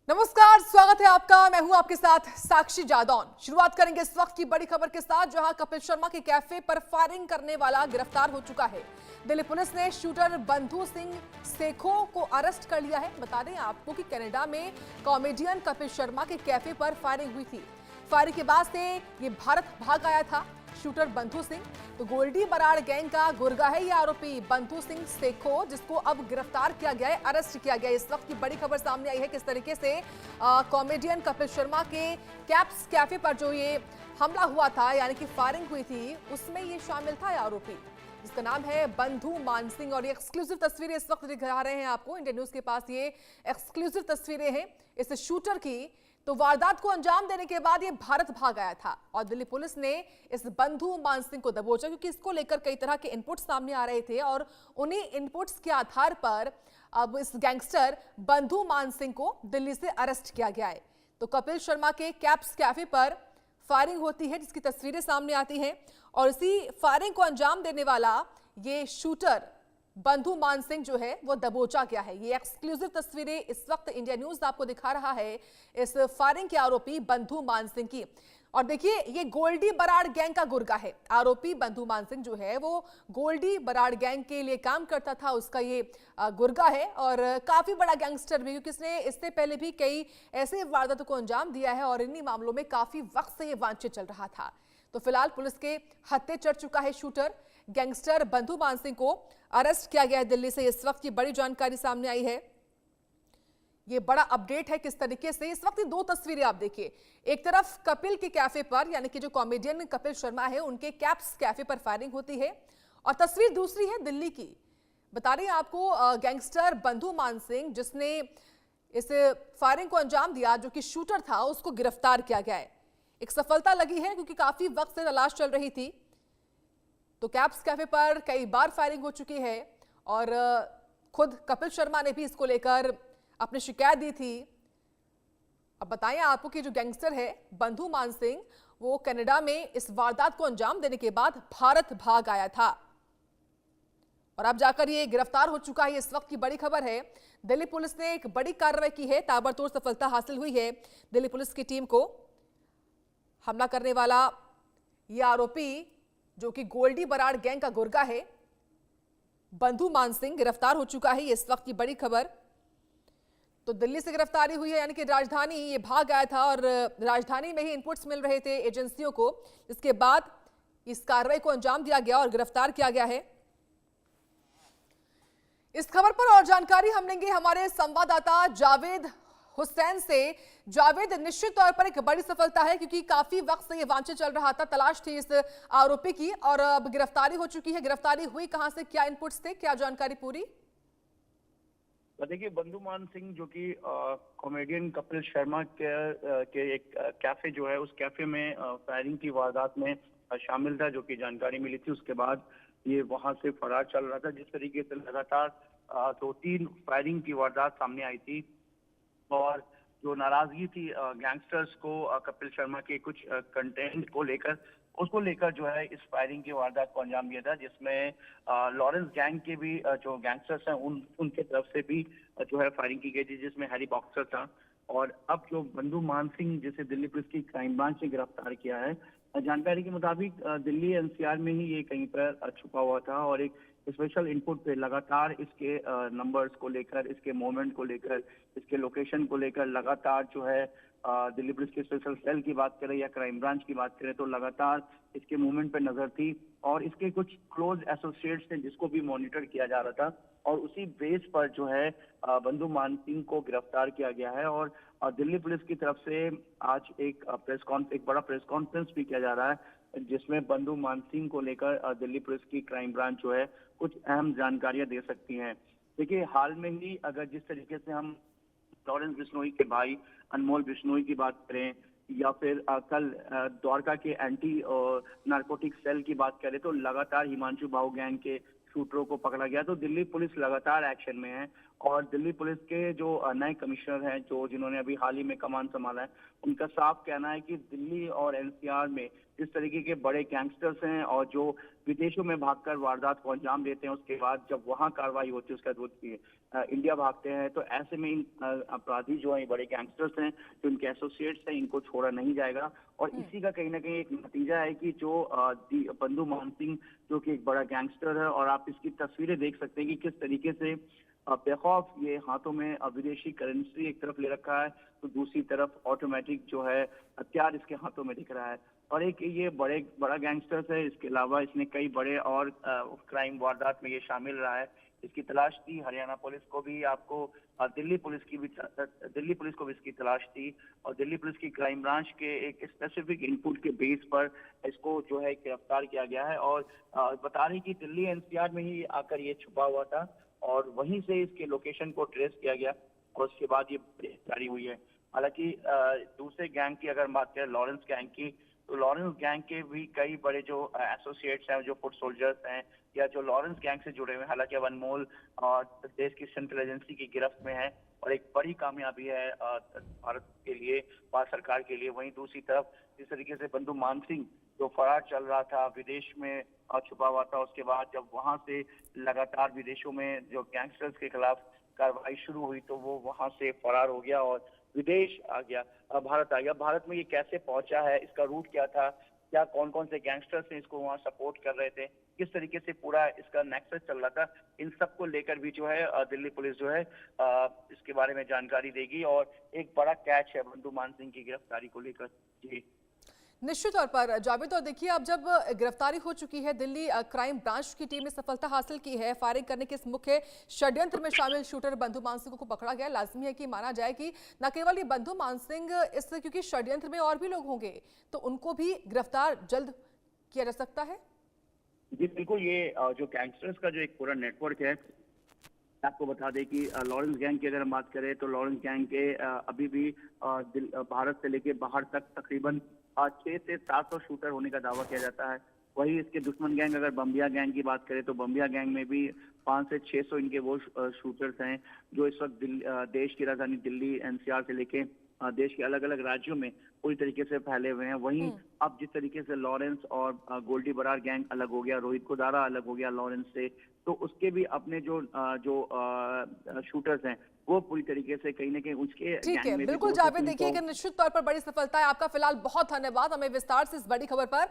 नमस्कार, स्वागत है आपका। मैं हूं आपके साथ साक्षी जादौन। शुरुआत करेंगे इस वक्त की बड़ी खबर के साथ, जहां कपिल शर्मा के कैफे पर फायरिंग करने वाला गिरफ्तार हो चुका है। दिल्ली पुलिस ने शूटर बंधु सिंह सेखो को अरेस्ट कर लिया है। बता दें आपको कि कनाडा में कॉमेडियन कपिल शर्मा के कैफे पर फायरिंग हुई थी। फायरिंग के बाद से ये भारत भाग आया था शूटर बंधु सिंह। तो गोल्डी बराड़ गैंग का गुर्गा है ये आरोपी बंधु सिंह सेखो, जिसको अब गिरफ्तार किया गया है, अरेस्ट किया गया है। इस वक्त की बड़ी खबर सामने आई है किस तरीके से कॉमेडियन कपिल शर्मा के कैप्स कैफे पर जो ये हमला हुआ था, यानी कि फायरिंग हुई थी, उसमें ये शामिल था ये आरोपी, जिसका नाम है बंधु मान सिंह। और ये एक्सक्लूसिव तस्वीरें इस वक्त दिखा रहे हैं आपको, इंडिया न्यूज के पास ये एक्सक्लूसिव तस्वीरें हैं इस शूटर की। तो वारदात को अंजाम देने के बाद ये भारत भाग आया था और दिल्ली पुलिस ने इस बंधु मान सिंह को दबोचा, क्योंकि इसको लेकर कई तरह के इनपुट्स सामने आ रहे थे और उन्हीं इनपुट्स के आधार पर अब इस गैंगस्टर बंधु मान सिंह को दिल्ली से अरेस्ट किया गया है। तो कपिल शर्मा के कैप्स कैफे पर फायरिंग होती है, जिसकी तस्वीरें सामने आती हैं और इसी फायरिंग को अंजाम देने वाला ये शूटर बंधु मान सिंह जो है वो दबोचा गया है। ये एक्सक्लूसिव तस्वीरें इस वक्त इंडिया न्यूज आपको दिखा रहा है इस फायरिंग के आरोपी बंधु मान सिंह की। और देखिए, ये गोल्डी बराड़ गैंग का गुर्गा है। आरोपी बंधु मान सिंह जो है वो गोल्डी बराड़ गैंग के लिए काम करता था, उसका ये गुर्गा है और काफी बड़ा गैंगस्टर भी, क्योंकि इसने इससे पहले भी कई ऐसे वारदातों को अंजाम दिया है और इन्हीं मामलों में काफी वक्त से ये वांछित चल रहा था। तो फिलहाल पुलिस के हत्थे चढ़ चुका है शूटर गैंगस्टर बंधु मान सिंह को अरेस्ट किया गया है दिल्ली से। इस वक्त की बड़ी जानकारी सामने आई है, ये बड़ा अपडेट है किस तरीके से इस वक्त दो तस्वीरें आप देखिए। एक तरफ कपिल के कैफे पर, यानी कि जो कॉमेडियन कपिल शर्मा है, उनके कैप्स कैफे पर फायरिंग होती है और तस्वीर दूसरी है दिल्ली की। बता रहे हैं आपको गैंगस्टर बंधु मान सिंह, जिसने इस फायरिंग को अंजाम दिया, जो कि शूटर था, उसको गिरफ्तार किया गया है। एक सफलता लगी है क्योंकि काफी वक्त से तलाश चल रही थी। तो कैप्स कैफे पर कई बार फायरिंग हो चुकी है और खुद कपिल शर्मा ने भी इसको लेकर अपनी शिकायत दी थी। अब बताएं आपको कि जो गैंगस्टर है बंधु मान सिंह, वो कनाडा में इस वारदात को अंजाम देने के बाद भारत भाग आया था और अब जाकर ये गिरफ्तार हो चुका है। इस वक्त की बड़ी खबर है, दिल्ली पुलिस ने एक बड़ी कार्रवाई की है, ताबड़तोड़ सफलता हासिल हुई है दिल्ली पुलिस की टीम को। हमला करने वाला ये आरोपी, जो कि गोल्डी बराड़ गैंग का गुर्गा है, बंधु मान सिंह, गिरफ्तार हो चुका है। इस वक्त की बड़ी खबर, तो दिल्ली से गिरफ्तारी हुई है, यानी कि राजधानी ये भाग आया था और राजधानी में ही इनपुट्स मिल रहे थे एजेंसियों को। इसके बाद इस कार्रवाई को अंजाम दिया गया और गिरफ्तार किया गया है। इस खबर पर और जानकारी हम लेंगे हमारे संवाददाता जावेद हुसैन से। जावेद, निश्चित तौर पर एक बड़ी सफलता है, क्योंकि काफी वक्त से ये वांछित चल रहा था, तलाश थी इस आरोपी की और अब गिरफ्तारी हो चुकी है। गिरफ्तारी हुई कहां से, क्या इनपुट्स थे, क्या जानकारी पूरी? देखिए, बंधु मान सिंह जो कि कॉमेडियन कपिल शर्मा के एक कैफे जो है, उस कैफे में फायरिंग की वारदात में शामिल था, जो कि जानकारी मिली थी। उसके बाद ये वहां से फरार चल रहा था। जिस तरीके से लगातार 2-3 फायरिंग की वारदात सामने आई थी और जो नाराजगी थी गैंगस्टर्स को कपिल शर्मा के कुछ कंटेंट को लेकर, उसको लेकर जो है इस फायरिंग की वारदात को अंजाम दिया था, जिसमें लॉरेंस गैंग के भी जो गैंगस्टर्स हैं उनके तरफ से भी जो है फायरिंग की गई थी, जिसमें हैरी बॉक्सर था। और अब जो बंधु मान सिंह, जिसे दिल्ली पुलिस की क्राइम ब्रांच ने गिरफ्तार किया है, जानकारी के मुताबिक दिल्ली एनसीआर में ही ये कहीं पर छुपा हुआ था और एक स्पेशल इनपुट पे लगातार इसके नंबर्स को लेकर, इसके मूवमेंट को लेकर, इसके लोकेशन को लेकर लगातार जो है दिल्ली पुलिस के स्पेशल सेल की बात करें या क्राइम ब्रांच की बात करें, तो लगातार इसके मूवमेंट पे नजर थी और इसके कुछ क्लोज एसोसिएट्स थे जिसको भी मॉनिटर किया जा रहा था और उसी बेस पर जो है बंधु मान सिंह को गिरफ्तार किया गया है। और दिल्ली पुलिस की तरफ से आज एक बड़ा प्रेस कॉन्फ्रेंस भी किया जा रहा है, जिसमें बंधु मान सिंह को लेकर दिल्ली पुलिस की क्राइम ब्रांच जो है कुछ अहम जानकारियां दे सकती हैं। देखिए, हाल में ही अगर जिस तरीके से हम लॉरेंस बिश्नोई के भाई अनमोल बिश्नोई की बात करें या फिर कल द्वारका के एंटी नारकोटिक सेल की बात करें, तो लगातार हिमांशु भाऊ गैंग के शूटरों को पकड़ा गया। तो दिल्ली पुलिस लगातार एक्शन में है और दिल्ली पुलिस के जो नए कमिश्नर हैं, जिन्होंने अभी हाल ही में कमान संभाला है, उनका साफ कहना है कि दिल्ली और एनसीआर में जिस तरीके के बड़े गैंगस्टर्स हैं और जो विदेशों में भागकर वारदात को अंजाम देते हैं, उसके बाद जब वहां कार्रवाई होती है उसके बाद होती है, इंडिया भागते हैं। तो ऐसे में इन अपराधी जो हैं, बड़े गैंगस्टर्स हैं, जो इनके एसोसिएट्स हैं, इनको छोड़ा नहीं जाएगा। और इसी का कहीं ना कहीं एक नतीजा है कि जो बंधु मान सिंह, जो कि एक बड़ा गैंगस्टर है, और आप इसकी तस्वीरें देख सकते हैं कि किस तरीके से बेखौफ ये हाथों में विदेशी करेंसी एक तरफ ले रखा है, तो दूसरी तरफ ऑटोमेटिक जो है हथियार इसके हाथों में दिख रहा है। और एक ये बड़ा गैंगस्टर्स है, इसके अलावा इसने कई बड़े और क्राइम वारदात में ये शामिल रहा है। इसकी तलाश थी हरियाणा पुलिस को भी, आपको दिल्ली पुलिस को भी इसकी तलाश थी, और दिल्ली पुलिस की क्राइम ब्रांच के एक स्पेसिफिक इनपुट के बेस पर इसको जो है गिरफ्तार किया गया है। और बता रही कि दिल्ली एनसीआर में ही आकर ये छुपा हुआ था, और वहीं से इसके लोकेशन को ट्रेस किया गया, और उसके बाद ये गिरफ्तारी हुई है। हालांकि दूसरे गैंग की अगर बात करें, लॉरेंस गैंग की, तो लॉरेंस गैंग के भी कई बड़े जो एसोसिएट्स हैं, जो फुट सोल्जर्स हैं, या जो लॉरेंस गैंग से जुड़े हुए हैं, हालांकि अब अनमोल और देश की सेंट्रल एजेंसी की गिरफ्त में है, और एक बड़ी कामयाबी है भारत के लिए, भारत सरकार के लिए। वहीं दूसरी तरफ जिस तरीके से बंधु मान सिंह जो फरार चल रहा था, विदेश में छुपा हुआ था, उसके बाद जब वहां से लगातार विदेशों में जो गैंगस्टर्स के खिलाफ कार्रवाई शुरू हुई, तो वो वहां से फरार हो गया और विदेश आ गया, भारत आ गया। भारत में ये कैसे पहुंचा है, इसका रूट क्या था, क्या कौन कौन से गैंगस्टर्स ने इसको वहां सपोर्ट कर रहे थे, किस तरीके से पूरा इसका नेक्सस चल रहा था, इन सब को लेकर भी जो है दिल्ली पुलिस जो है इसके बारे में जानकारी देगी। और एक बड़ा कैच है बंधु मान सिंह की गिरफ्तारी को लेकर। जी निश्चित तौर पर जावेद, और देखिए अब जब गिरफ्तारी हो चुकी है, दिल्ली क्राइम ब्रांच की टीम ने सफलता हासिल की है, फायरिंग करने के इस मुख्य षड्यंत्र में शामिल शूटर बंधु मान सिंह को पकड़ा गया। लाजमी है कि माना जाए कि न केवल ये बंधु मान सिंह, इस क्योंकि षड्यंत्र में और भी लोग होंगे, तो उनको भी गिरफ्तार जल्द किया जा सकता है। जी बिल्कुल, ये जो गैंगस्टर्स का जो एक पूरा नेटवर्क है, आपको बता दें कि लॉरेंस गैंग की अगर हम बात करें, तो लॉरेंस गैंग के अभी भी भारत से लेके बाहर तक तकरीबन 600 से 700 शूटर होने का दावा किया जाता है। वही इसके दुश्मन गैंग, अगर बम्बिया गैंग की बात करें, तो बम्बिया गैंग में भी 500 से 600 इनके वो शूटर्स हैं, जो इस वक्त देश की राजधानी दिल्ली एनसीआर से लेके देश के अलग अलग राज्यों में पूरी तरीके से फैले हुए हैं। वहीं अब जिस तरीके से लॉरेंस और गोल्डी बरार गैंग अलग हो गया, रोहित कोदारा अलग हो गया लॉरेंस से, तो उसके भी अपने जो शूटर्स हैं, वो पूरी तरीके से कहीं ना कहीं उसके ठीक है, बिल्कुल जावेद, देखिए कि निश्चित तौर पर बड़ी सफलता है आपका। फिलहाल बहुत धन्यवाद हमें विस्तार से इस बड़ी खबर पर